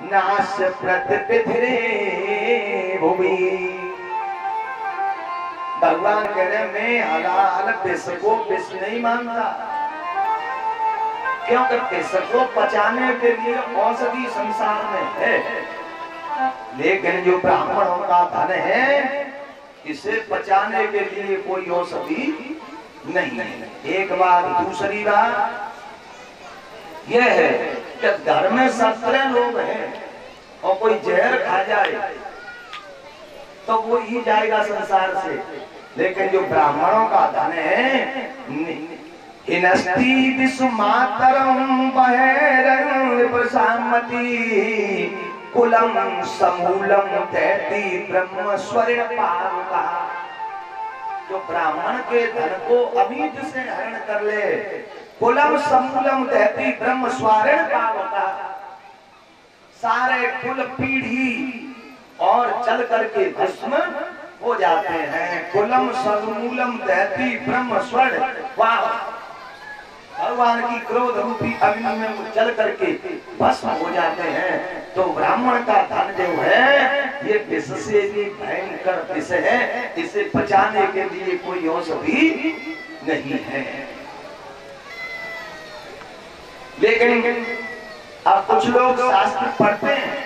नाश प्रतिपिधरे भूमि। भगवान कह रहे मैं हलाल विष को विष नहीं मानता, क्योंकि विष को पचाने के लिए औषधि संसार में है, लेकिन जो ब्राह्मणों का धन है इसे पचाने के लिए कोई औषधि नहीं है। एक बात। दूसरी बात यह है कि घर में 17 लोग हैं और कोई जहर खा जाए तो वो ही जाएगा संसार से, लेकिन जो ब्राह्मणों का धन है हिनस्ती विषमातरम बहरं प्रसामति कुलम समूलम दैती ब्रह्म स्वर्ण पावका। जो ब्राह्मण के धन को अमीत से हरण कर ले, कुलम समूलम दैती ब्रह्म स्वर्ण पावका, सारे कुल पीढ़ी और चल करके भस्म हो जाते हैं। कुलम समूलम दैती ब्रह्म स्वर्ण, वाह, भगवान की क्रोध रूपी अग्नि में जल करके भस्म हो जाते हैं। तो ब्राह्मण का धन जो है ये विष से भी भयंकर विष है, इसे बचाने के लिए कोई औषधि नहीं है। लेकिन अब कुछ लोग शास्त्र पढ़ते हैं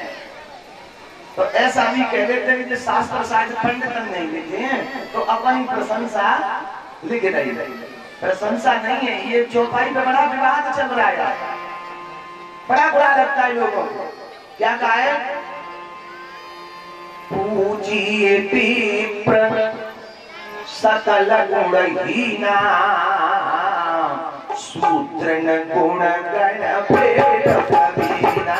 तो ऐसा भी कह देते हैं कि शास्त्र शायद पंडित नहीं लिखे हैं तो अपनी प्रशंसा लिख रही। प्रशंसा नहीं है, ये चौपाई पे बड़ा विवाद चल रहा है, बड़ा बुरा लगता है लोगों को। क्या कहा है? पूजिए विप्र सकल गुणहीना शूद्र गुण गण भेद प्रवीणा।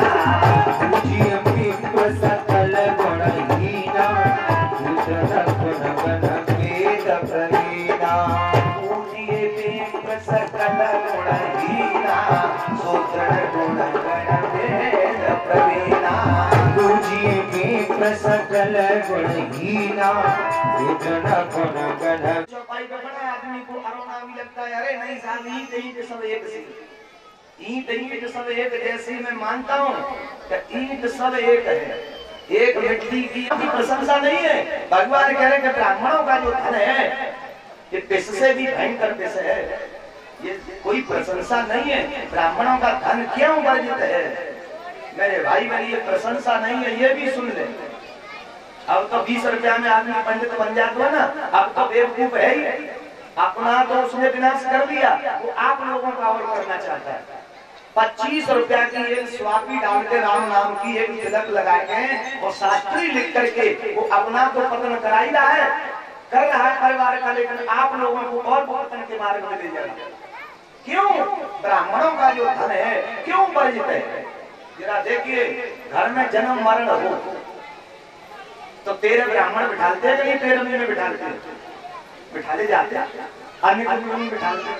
पूजिए विप्र सकल गुणहीना शूद्र गुण गण भेद प्रवीणा। सकल गुणहीना शूद्र गुण गण भेद प्रवीणा। पूजिए विप्र सकल गुणहीना शूद्र गुण गण। चौपाई पे बड़ा आदमी को अरोना भी लगता है, अरे नहीं साहब ईंट ईंट सब एक सी, ईंट ईंट सब एक जैसी। मैं मानता हूँ कि ईंट सब एक है, एक मिट्टी की प्रशंसा नहीं है। भगवान कह रहे हैं कि ब्राह्मणों का जो धन है ये विष से भी भयंकर विष है, ये कोई प्रशंसा नहीं है। ब्राह्मणों का धन क्यों वर्जित है? मेरे भाई मेरी ये प्रशंसा नहीं है, ये भी सुन ले। अब तो 20 रुपया में आदमी पंडित बन जाता है ना, अब तो बेवकूफ है ही। अपना तो उसने विनाश कर दिया, वो आप लोगों का और करना चाहता है। 25 रुपया की एक स्वापी डाल के राम नाम की एक तिलक लगाए गए और शास्त्री लिख करके वो अपना तो पतन करा ही रहा है, कर रहा है परिवार का, लेकिन आप लोगों को और पतन के मार्ग में ले जाएगा। क्यों? ब्राह्मणों का जो धन है क्यों वर्जित है? जरा देखिए, घर में जन्म मरण हो तो तेरे ब्राह्मण बिठाते हैं कि नहीं? तेरे में बिठाते हैं, बिठाले जाते हैं, अन्य को नहीं बिठाते।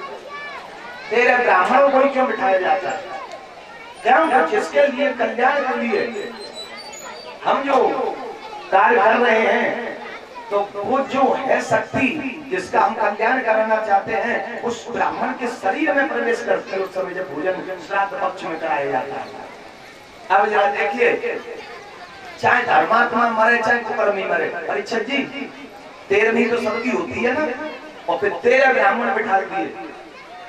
तेरे ब्राह्मणों को ही क्यों बिठाया जाता है? क्यों? किसके लिए? कल्याण के लिए। हम जो कार्य कर रहे हैं तो वो जो है शक्ति जिसका हम कल्याण कराना चाहते हैं उस ब्राह्मण के शरीर में प्रवेश करते उस समय जब भोजन श्राद्ध पक्ष में कराया जाता है। अब जरा देखिए, चाहे धर्मात्मा मरे चाहे कुकर्मी मरे, परीक्षक जी 13वीं तो सबकी होती है ना, और फिर 13 ब्राह्मण बिठा दिए,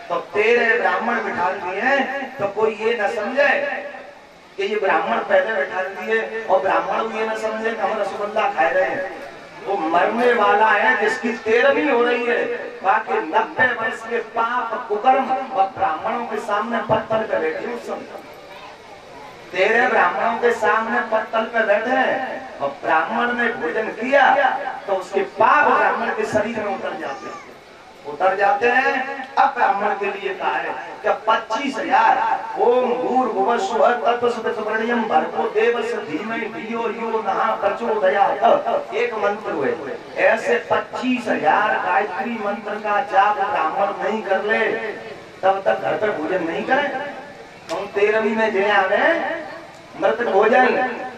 तो 13 ब्राह्मण बिठा दिए तो कोई ये न समझे कि ये ब्राह्मण पहले बिठा दिए और ब्राह्मण ये न समझे कि हम रसगुल्ला खा रहे हैं। वो मरने वाला है जिसकी 13वीं हो रही है, बाकी 90 वर्ष के पाप कुकर्म और ब्राह्मणों के सामने पत्थर पे बैठे। उस समय 13 ब्राह्मणों के सामने पत्थर पे बैठे और ब्राह्मण ने भोजन किया तो उसके पाप ब्राह्मण के शरीर में उतर जाते हैं। अब ब्राह्मण के लिए कहा है कि 25,000 ओम भूर्भुवः स्वः तत्सवितुर्वरेण्यं भर्गो देवस्य धीमहि धियो यो नः प्रचोदयात्, एक मंत्र हुए। ऐसे 25,000 गायत्री मंत्र का जाप ब्राह्मण नहीं कर ले तब तक घर पर भोजन नहीं करें। हम 13वीं में जे आवे मृत भोजन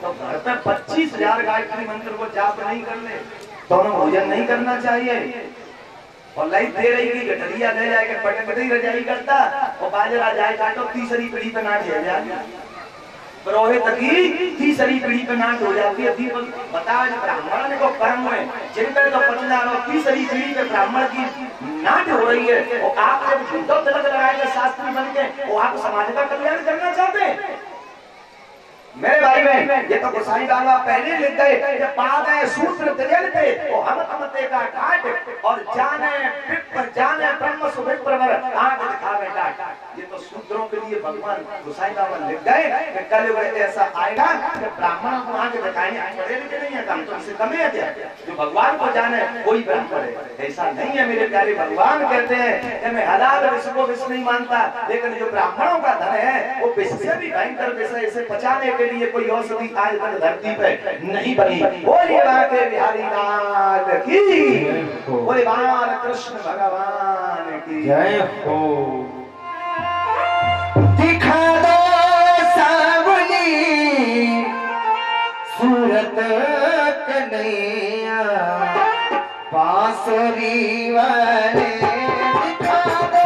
तो घर पर 25,000 गायत्री मंत्र को जाप नहीं कर ले तो हमें भोजन नहीं करना चाहिए। और लाइट दे रही कि गठरिया ले जाएगा पटक रही रजाई करता और बाजरा जाए काटो तीसरी पीढ़ी पे ना ढेर जाए। पुरोहित की तीसरी पीढ़ी पे नाट हो जाती है। दीपक बताओ ब्राह्मण को कर्म है जिनपे तो 50 और तीसरी पीढ़ी पे ब्राह्मण की नाट हो रही है और आप जब झूठो तिलक लगाएंगे शास्त्री बन के वो आप समाज का कल्याण करना चाहते हैं। मेरे भाई बहन ये तो गोसाई बाबा पहले लिख गए जब बाद है सूत्र दियल पे वो हम तमते का काट और जाने पिप जाने ब्रह्म सुविप्रवर आंख दिखावे डाट। ये तो सूत्रों के लिए भगवान गोसाई बाबा लिख गए कि कलयुग ऐसा आएगा कि ब्राह्मणों को आंख दिखाएंगे। पढ़े लिखे नहीं है, हम तो इससे कम है क्या? जो भगवान को जाने वही ब्राह्मण है, ऐसा नहीं है मेरे प्यारे। भगवान कहते हैं कि मैं हलाल विष को विष नहीं मानता, लेकिन जो ब्राह्मणों का धन है वो विष से भी भयंकर विष है। इसे बचाने के लिए कोई औषधि आज तक धरती पे नहीं बनी। बोलिए बाके बिहारी लाल की, बोले बाल कृष्ण भगवान की जय हो। दिखा दो सावली सूरत कन्हैया बांसुरी वाले, दिखा दो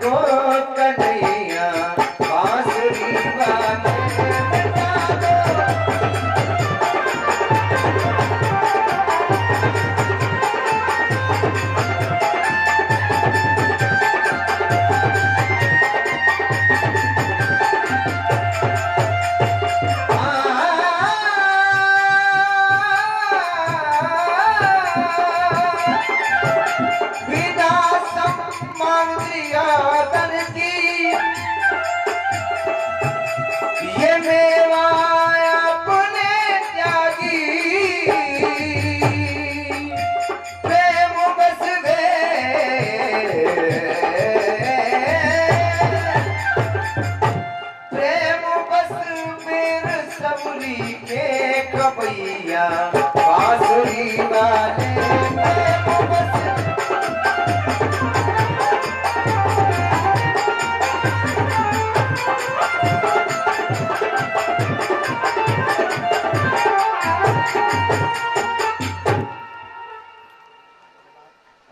को कन्हैया बांसुरी वाले, बांसुरी वाले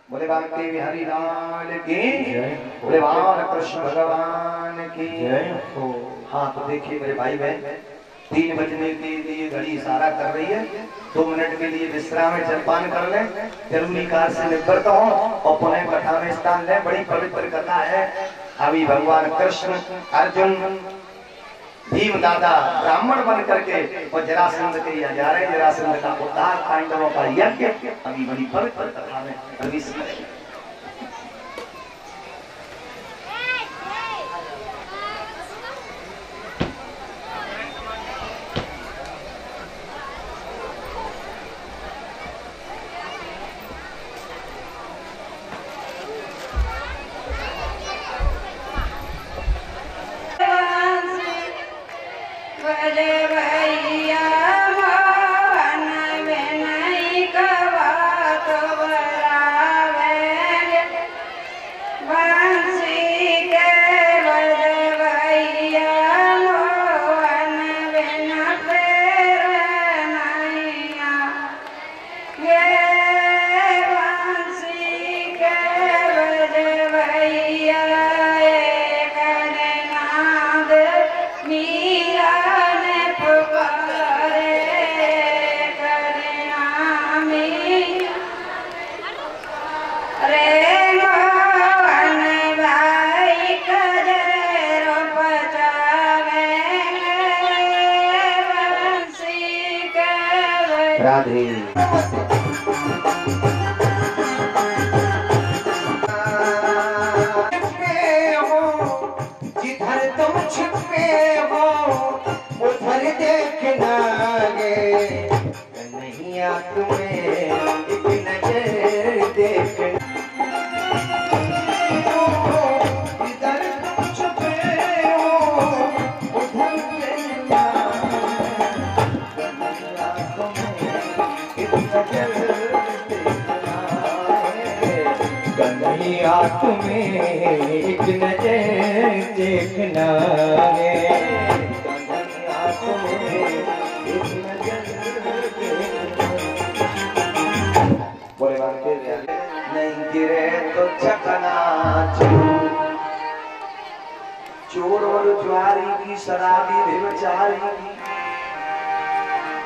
बोले बाके बिहारी लाल की, बोले बाल कृष्ण भगवान की जय हो। हाँ तो देखिए मेरे भाई बहन 3 बजने के लिए घड़ी इशारा कर रही है। 2 मिनट के लिए विश्राम में जलपान कर लें, जरूरी कार्य से निवृत्त हो और पुनः कथा में स्थान लें। बड़ी पवित्र कथा है। अभी भगवान कृष्ण अर्जुन भीम दादा ब्राह्मण बन करके और जरासंध के यहाँ जा रहे हैं। जरासंध का उद्धार, पांडवों का यज्ञ अभी बड़ी पवित्र कथा में प्रवेश करेंगे। राधे जिधर तुम छिपे हो उधर देखना गे, कन्हैया तुम्हें एक नजर देखना। जिधर तुम छिपे हो उधर देखना आंख में एक नजर देखना है, कांधनी आंख में एक नजर देखना। बोले बांके नहीं गिरे तो चकनाचूर, चोर और ज्वारी की शराबी व्यभिचारी,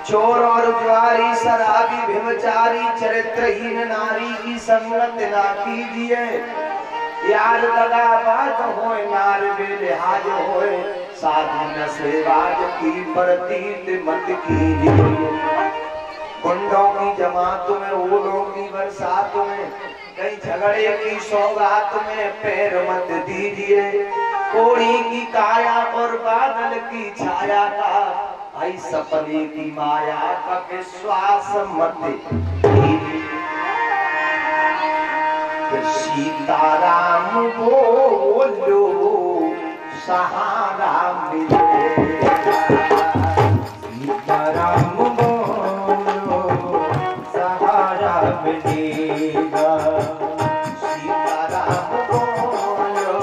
चोर और ज्वारी शराबी व्यभिचारी चरित्रहीन नारी की संगत ना कीजिए। यार लगा बात होए नार बेलिहाज होए, साधु नशेबाज की प्रतीत मत कीजिए। गुंडों की जमात में, ओलों की बरसात में, कहीं झगड़े की सौगात में पैर मत दीजिए। कोड़ी की काया और बादल की छाया का, आई सपने की माया का विश्वास मत कीजिए। सीताराम बोलो सहारा मिलेगा, सीताराम बोलो सहारा मिलेगा, सीताराम बोलो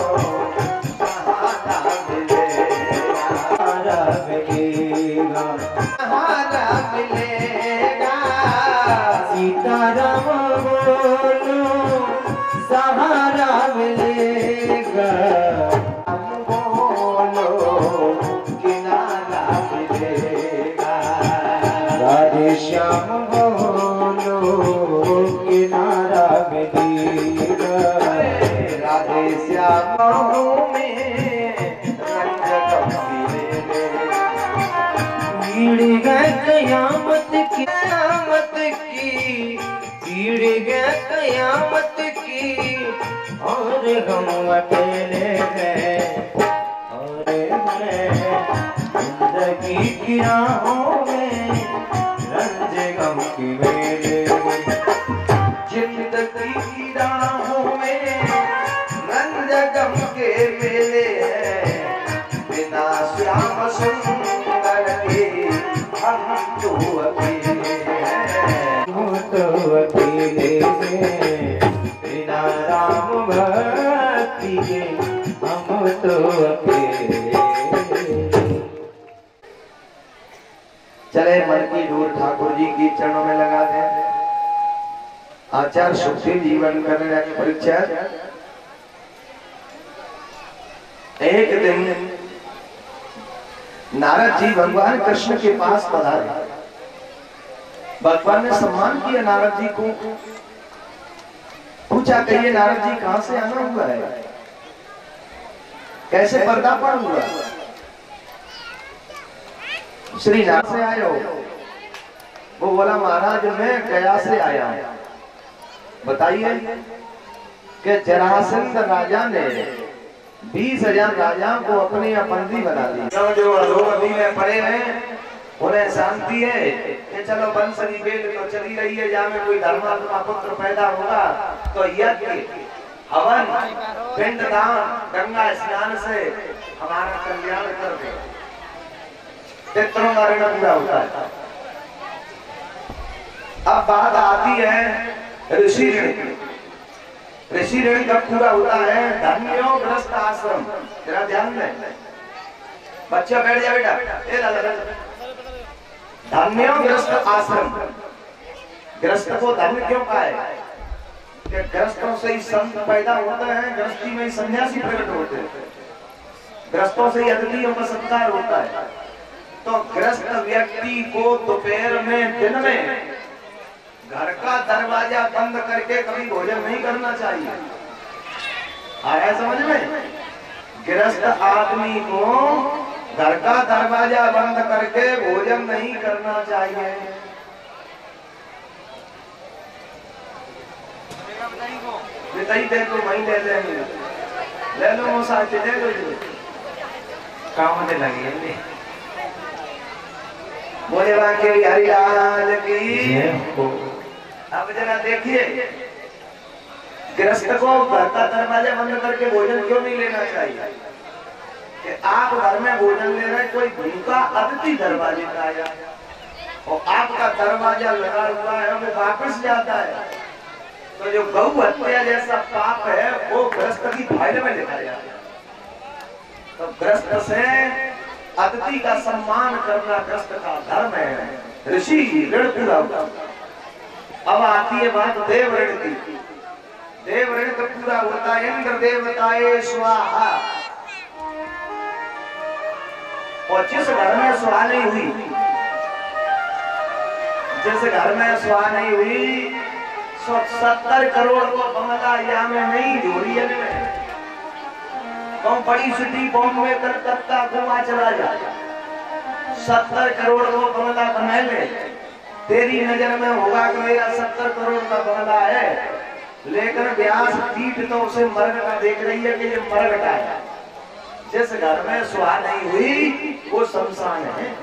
सहारा मिलेगा, सहारा मिलेगा, सहारा मिलेगा, सीताराम बोलो सहारा मिलेगा, बोलो किनारा मिलेगा, राधे श्याम बोलो किनारा मिलेगा, राधे श्याम में रंग मिलेगा। भीड़ गए कयामत की, कयामत की भीड़ गए कयामत की, और हम अकेले हैं, और जिंदगी की राहों में रंज गम की मेले, जिंदगी की राहों में रंज गम के मेले हैं। बिना श्याम सुंदर के हम तो अकेले हैं, हम तो अकेले हैं। बिना राम भक्ति के हम तो अकेले। चले मन की डोर ठाकुर जी की चरणों में लगा दें। आचार्य सुखदेव जीवन करने परीक्षा। एक दिन नारद जी भगवान कृष्ण के पास पधारे। भगवान ने सम्मान किया नारद जी को, पूछा कहिए नारद जी कहां से आना हुआ है, कैसे पर्दापण हुआ। श्री नाथ से आए हो? वो बोला महाराज मैं गया से आया हूं। बताइए कि जरासंध राजा ने 20,000 राजाओं को अपनी अपंदी बना दी। जो अधोगति में पड़े हैं उन्हें शांति है कि चलो बंसरी बेल तो चली रही है, जहाँ में कोई धर्मात्मा पुत्र पैदा होगा तो यज्ञ हवन पिंडदान गंगा स्नान से हमारा कल्याण कर दे, पितरों का ऋण पूरा होता है। अब बात आती है ऋषि ऋण। ऋषि ऋण कब पूरा होता है? धन्यो ग्रस्त आश्रम। जरा ध्यान दें, बच्चा बैठ जा बेटा। धन्यो ग्रस्त आश्रम। ग्रस्त को धन्य क्यों कहा है? कि ग्रस्तों से ही संत पैदा होता है, गृहस्थी में ही सन्यासी प्रकट होते हैं, ग्रस्तों से ही अतिथियों का सत्कार होता है। तो ग्रस्त व्यक्ति को दोपहर में दिन में घर का दरवाजा बंद करके कभी भोजन नहीं करना चाहिए। आया समझ में? गृहस्थ आदमी को घर का दरवाजा बंद करके भोजन नहीं करना चाहिए। बताइए दे तो वहीं ले लेंगे, ले लो वो साथ दे दो काम में लगे। बोले बांके हरिलाल की। अब जरा देखिए गृहस्थ को घर का दरवाजा बंद करके भोजन क्यों नहीं लेना चाहिए? कि आप घर में भोजन ले रहे, कोई भूखा अतिथि दरवाजे का आया और आपका दरवाजा लगा हुआ है, वो वापस जाता है तो जो गौ हत्या जैसा पाप है वो ग्रस्त की फाइल में लिखा जाता है। तो ग्रस्त से अतिथि का सम्मान करना ग्रस्त का धर्म है। ऋषि ऋण पूरा होता। अब आती है बात देव ऋण की। देव ऋण तो पूरा होता है। इंद्र देवताए स्वाहा। और जिस घर में स्वाहा नहीं हुई, जिस घर में स्वाहा नहीं हुई, 70 करोड़ को बंगला या में नहीं जोड़ी में तो बड़ी सिटी बॉम्बे कलकत्ता गोवा चला जा, 70 करोड़ को बंगला बना ले। तेरी नजर में होगा कि मेरा 70 करोड़ का बंगला है, लेकिन व्यास पीठ तो उसे मरगटा देख रही है कि ये मरगटा है। जिस घर में सुहा नहीं हुई वो शमशान है।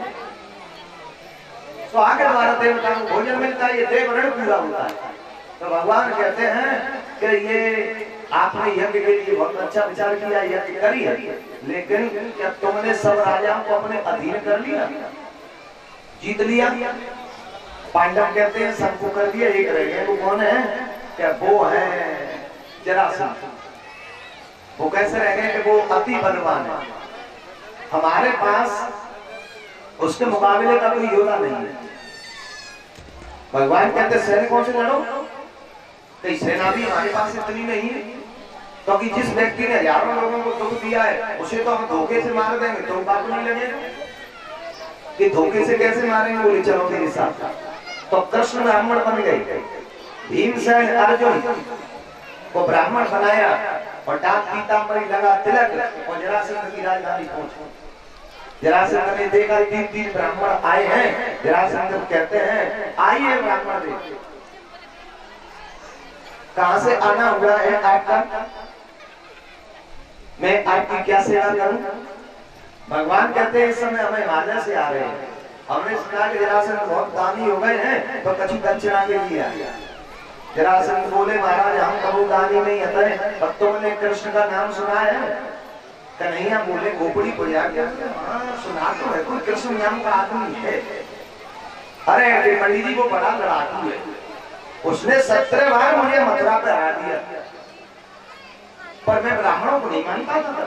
सुहा के द्वारा देवता को भोजन मिलता है, ये देव ऋण पूरा होता है। तो भगवान कहते हैं कि ये आपने यज्ञ के लिए बहुत अच्छा विचार किया, यज्ञ करी है, लेकिन क्या तुमने सब राजाओं को अपने अधीन कर लिया, जीत लिया? पांडव कहते हैं सबको कर दिया, एक रह गए। वो कौन है? क्या वो है जरासंध। वो कैसे रह गए कि वो अति बलवान है, हमारे पास उसके मुकाबले का कोई योद्धा नहीं है। भगवान कहते सैनिकों से लड़ो, कई सेना भी हमारे पास इतनी नहीं है, क्योंकि जिस व्यक्ति ने हजारों लोगों को दुख दिया है उसे तो हम धोखे से मार देंगे, तो बात नहीं लगेगा कि धोखे से कैसे मारेंगे। बोले चलो मेरे साथ। तो कृष्ण ब्राह्मण बन गए, भीमसेन अर्जुन को ब्राह्मण बनाया और डाक पीतांबरी लगा तिलक और जरासंध की राजधानी पहुंचे। जरासंध ने देखा 3 ब्राह्मण आए हैं। जरासंध कहते हैं आइए ब्राह्मण देख, कहां से आना हुआ है आपका, मैं आपकी क्या सेवा करूं? भगवान कहते हैं इस समय हमें हिमालय से आ रहे हैं, हमने सुना कि जरासंध बहुत दानी हो गए हैं, तो कछु दक्षिणा के लिए आया। जरासंध बोले महाराज हम कबू दानी नहीं है, तब तो मैंने कृष्ण का नाम सुना है। कन्हैया बोले गोपड़ी को जाके सुना तो है, कोई कृष्ण नाम का आदमी है। अरे पंडित जी वो बड़ा लड़ाकू है, उसने 17 बार मुझे मथुरा पे हरा दिया, पर मैं ब्राह्मणों को नहीं मानता था।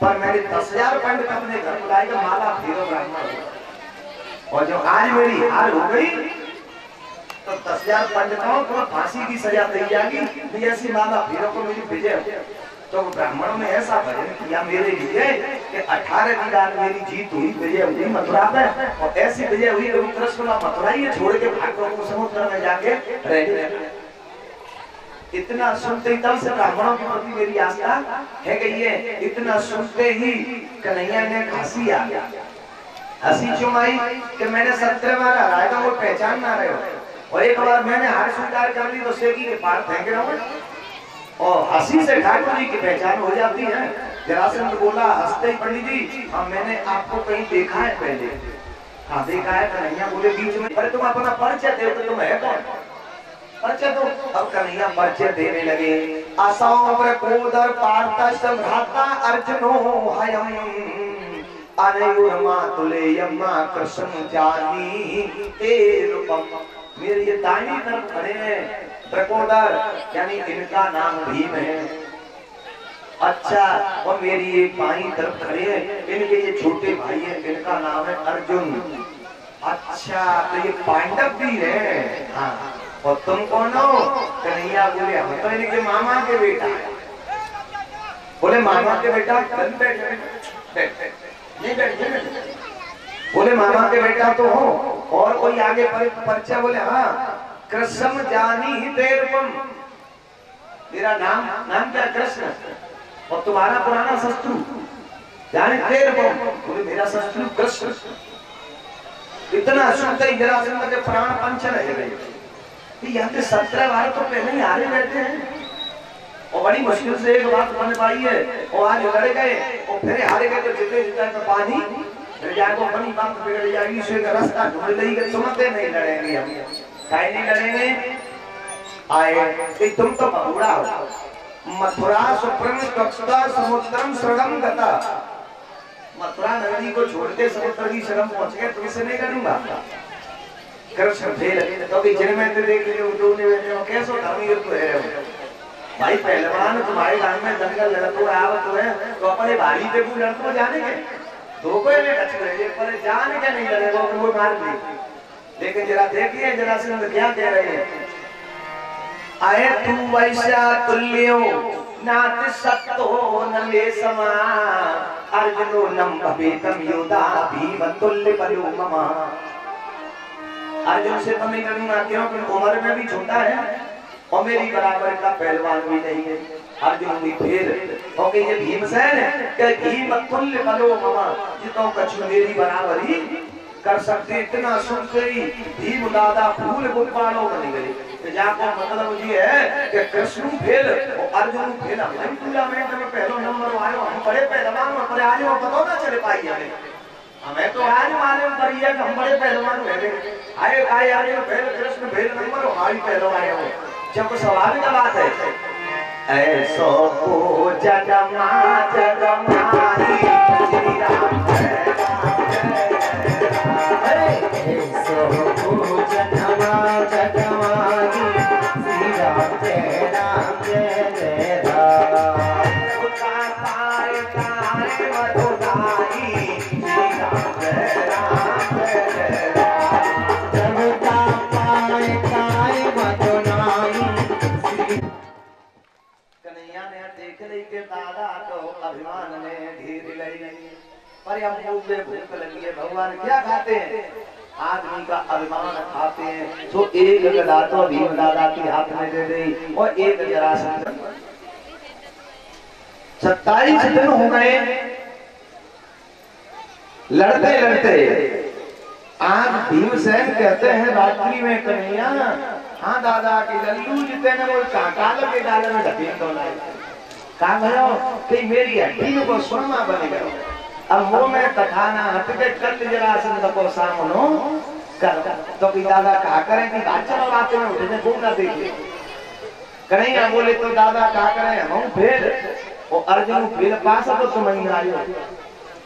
पर मैंने 10,000 पंडित अपने घर बुलाए कि माला फेरो ब्राह्मण, और जब आज मेरी हार हो गई तो 10,000 पंडितों को फांसी की सजा दी जाएगी, ऐसी माला फेरो को मेरी विजय। तो ब्राह्मणों ने ऐसा भजन किया मेरे लिए कि 18 दिन मेरी जीत हुई, विजय हुई मथुरा पे, और ऐसी विजय हुई कि कृष्ण मथुरा ही छोड़ के भागवतों को समुद्र में जाके रह। इतना सुनते ही तब से ब्राह्मणों के प्रति मेरी आस्था है कि ये इतना सुनते ही कन्हैया ने हंसी आ गया। हंसी क्यों आई कि मैंने 17 बार हराया था, वो पहचान ना रहे हो, और एक बार मैंने हार स्वीकार कर ली तो सेगी के पार फेंक रहा हूं, और हंसी से ठाकुर जी की पहचान हो जाती है। जरासंध बोला हंसते ही पंडित जी हाँ मैंने आपको कहीं देखा है पहले। हाँ देखा है। कन्हैया बोले बीच में अरे तुम अपना परिचय दो, तुम है कौन, परिचय दो। अब कन्हैया परिचय देने लगे। असौ प्रकोदर पार्थ संभ्राता अर्जुनो हयम अनयुर मातुलेयम्मा कृष्ण जानी ते रूपम। मेरे ये दाहिनी तरफ खड़े हैं प्रकोदर, यानी इनका नाम भीम है। अच्छा, और मेरी ये बाईं तरफ खड़े हैं, इनके ये छोटे भाई हैं, इनका नाम है अर्जुन। अच्छा, तो ये पांडव भी है। हाँ, और तुम कौन हो? कन्हैया बोले हम तो इनके मामा के बेटा। बोले मामा के बेटा? बोले मामा के बेटा तो हो, और कोई आगे परिचय? बोले हाँ कृष्ण जानी ही तेरपम, मेरा नाम क्या कृष्ण, और तुम्हारा पुराना शत्रु जानी तेरपम। बोले मेरा शत्रु कृष्ण। इतना सुनते ही जरासंध के प्राण पंच रह गए। यहाँ पे 17 बार तो पहले ही हारे बैठे हैं, और बड़ी मुश्किल से एक बात बन पाई है, और आज लड़ गए और फिर हारे गए। तो जितने जितना पानी को बड़ी बात बिगड़ जाएगी, रास्ता ढूंढ लेगी, सुनते नहीं लड़ेंगे हम, काहे नहीं लड़ेंगे। आए तुम तो बहुड़ा हो। मथुरा सुप्रम कक्षता समुद्रम शरणम गता। मथुरा नगरी को छोड़ के समुद्र की शरण पहुंच गए, तुमसे नहीं लड़ूंगा। कृष्ण भेल तो कि जिनमें तो देख लियो तो ने कैसो धर्मी तो है भाई पहलवान तुम्हारे गांव में दंगल लड़तो आवत है तो अपने भाई पे भी लड़तो जाने के दो कोई में टच करे पर जान के नहीं लड़ेगा वो मार दी लेकिन जरा देखिए जरा से क्या कह रहे हैं आए तू वैसा तुल्यो नात सत्तो नले समा अर्जुनो नम भवेतम योदा भीम तुल्य बलो ममा अर्जुन से तो नहीं लड़ूंगा क्योंकि उम्र में भी छोटा है और मेरी बराबर का पहलवान भी नहीं है अर्जुन भी फिर ओके ये भीमसेन के भीम तुल्य बलो ममा जितो कछ मेरी बराबर ही कर सकते इतना सुन के ही भीम दादा फूल गुब्बारों बन गए तो जाकर मतलब ये है कि कृष्ण फेल और अर्जुन फेल हम टूर्नामेंट में पहला नंबर आए हम बड़े पहलवान पर आज वो पता ना चले पाई हमें तो आज मालूम पड़ी है कि हम बड़े पहलवान हुए आए आए आए फेल कृष्ण फेल नंबर हमारी पहलवान आए हो जब सवाल का बात है ऐसो को जगमा जगमाई श्री राम दादा तो अभिमान में धीरे लगी पर हम भूख लगी है भगवान क्या खाते हैं आदमी का अभिमान खाते हैं तो एक गदा तो भीम दादा के हाथ में दे दी और एक जरासंध 27 दिन हो गए लड़ते लड़ते आज भीमसेन कहते हैं रात्रि में कन्हैया हाँ दादा की लल्लू जिते ने वो कांटा लगे डाले में ढकेल दो लाए कहा भयो कि मेरी हड्डी को सुरमा बन गयो अब वो में तठाना हट के कल जरासंध को सामनो कर तो कि दादा कहा करें कि चलो रात में उठे खूब ना देखिए कन्हैया बोले तो दादा कहा करें हम फिर वो अर्जुन फिर पास तो तुम ही आयो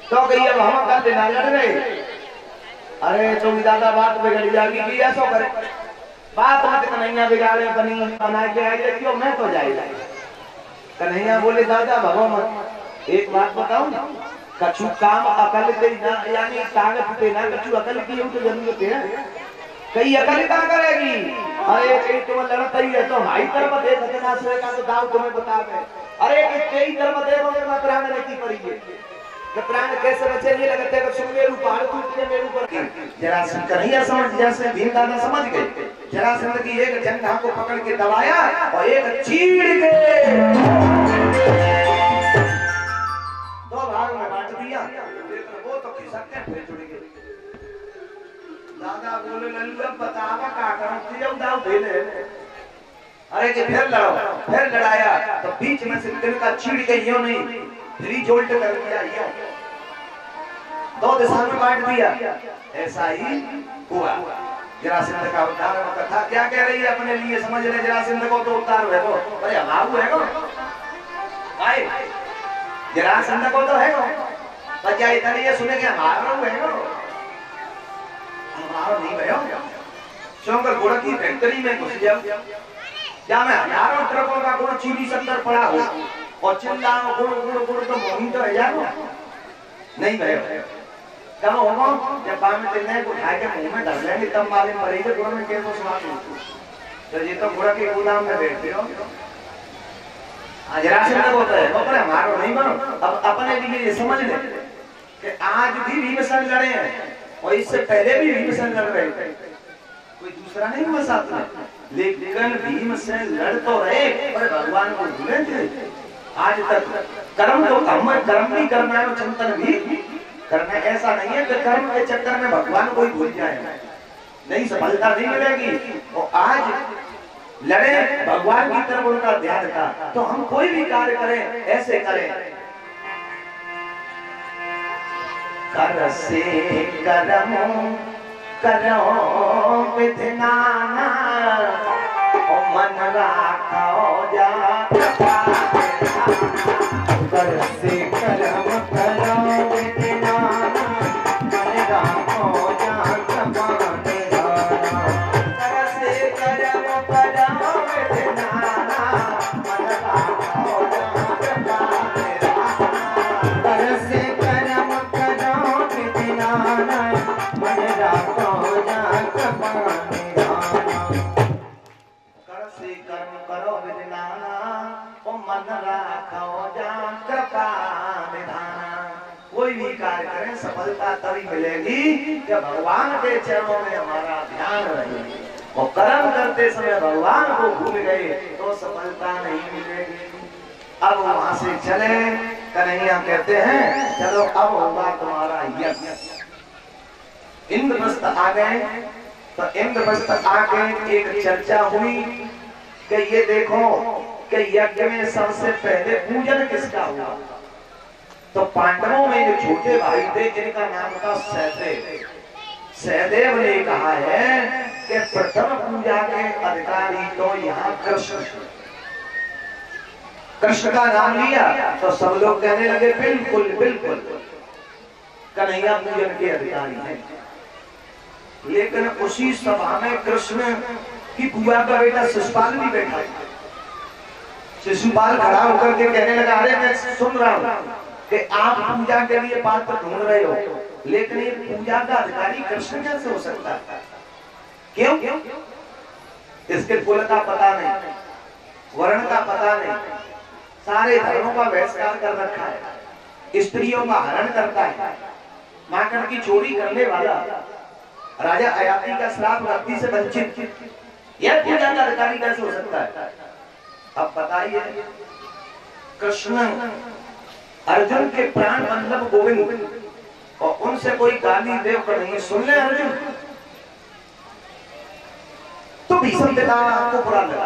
तो कही अब हम कर देना लड़ रहे अरे तुम दादा बात बिगड़ जाएगी कि ऐसा करे बात मत कन्हैया बिगाड़े बनी बना के आई देखियो मैं तो जाएगा कन्हैया बोले दादा भगो मत एक बात बताओ ना कछु काम अकल से ना यानी ताकत से ना कछु अकल की तो जरूरत है कई अकल क्या करेगी अरे कई तुम लड़ता ही है तो भाई तरफ देख देना से का तो दाव तुम्हें बता दे अरे कई तरफ देखोगे मैं प्राण रहती पड़ी है कि प्राण कैसे बचे ये लगता है कि सुन मेरू पहाड़ टूट के मेरू पर जरा से कन्हैया समझ जैसे भीम दादा समझ गए जरा से की एक जंघा को पकड़ के दबाया और एक चीड़ के दो भाग में बांट दिया लेकिन वो तो खिसकते फिर जुड़ गए दादा बोले लल्लू अब बतावा का करती है दाव भेले अरे कि फिर लड़ो फिर लड़ाया तो बीच में से दिल का चीड़ के यूं नहीं थ्री जोल्ट कर दिया यूं दो दिशा में बांट दिया ऐसा ही हुआ जरासंध का उद्धार कथा क्या कह रही है अपने लिए समझ ले जरासंध को तो उद्धार है वो अरे हमारू है को भाई जरासंध को तो है को पर क्या इतना ये सुने कि हमारा है को हमारा नहीं भयो शंकर घोड़ा की फैक्ट्री में घुस जाओ क्या मैं हजारों ट्रकों का गुड़ चीनी शक्कर पड़ा हो और चिल्लाओ गुड़ गुड़ गुड़ तो मोहित तो है यार नहीं भयो जब होगा जब बाद में तेने को उठा के मुंह में डाल लेंगे तब मालूम पड़ेगा गुड़ में कैसे स्वाद है तो ये तो गुड़ के गोदाम में बैठते हो जरासंध होता है वो पर हमारा नहीं बनो अब अपने लिए ये समझ ले कि आज भी भीमसेन लड़े हैं और इससे पहले भी भीमसेन लड़ रहे थे कोई दूसरा नहीं हुआ साथ में लेकिन भीमसेन लड़ तो रहे पर भगवान को भूले थे आज तक कर्म तो कर्म भी करना है चिंतन भी करना ऐसा नहीं है कि कर्म के चक्कर में भगवान को ही भूल जाए नहीं सफलता नहीं मिलेगी और आज लड़े भगवान की तरफ उनका ध्यान था तो हम कोई भी कार्य करें ऐसे करें कर से करम करो विधनाना और मन राखो जा कर से करम करो विधनाना मन राखो जा राखो जा कृपा निधाना। कर से कर्म करो विधिनाना, ओ मन राखो जा कृपा निधाना। कोई भी कार्य करें सफलता तभी मिलेगी जब भगवान के चरणों में हमारा ध्यान रहे। और कर्म करते समय भगवान को भूल गए तो सफलता नहीं मिलेगी। अब वहां से चले, कन्हैया कहते हैं चलो अब होगा तुम्हारा यज्ञ। इंद्रप्रस्थ आ गए, तो इंद्रप्रस्थ आके एक चर्चा हुई कि ये देखो कि यज्ञ में सबसे पहले पूजन किसका हुआ। तो पांडवों में जो छोटे भाई थे जिनका नाम था सहदेव, सहदेव ने कहा है कि प्रथम पूजा के अधिकारी तो यहाँ कृष्ण। कृष्ण का नाम लिया तो सब लोग कहने लगे बिल्कुल बिल्कुल कन्हैया पूजन के अधिकारी हैं। लेकिन उसी सभा में कृष्ण की बुआ का बेटा शिशुपाल भी बैठा। शिशुपाल खड़ा होकर के कहने लगा अरे मैं सुन रहा हूँ कि आप पूजा के लिए पात्र ढूंढ रहे हो, लेकिन ये पूजा का अधिकारी कृष्ण कैसे हो सकता है? क्यों? इसके कुल का पता नहीं, वर्ण का पता नहीं, सारे धर्मों का बहिष्कार कर रखा है, स्त्रियों का हरण करता है, माखन की चोरी करने वाला, राजा अयाति का श्राप प्राप्ति से वंचित, यह पूजा का अधिकारी कैसे हो सकता है? अब बताइए, कृष्ण अर्जुन के प्राण बल्लभ गोविंद और उनसे कोई गाली देव कर नहीं सुन ले अर्जुन तो भीष्म पिता को बुरा लगा।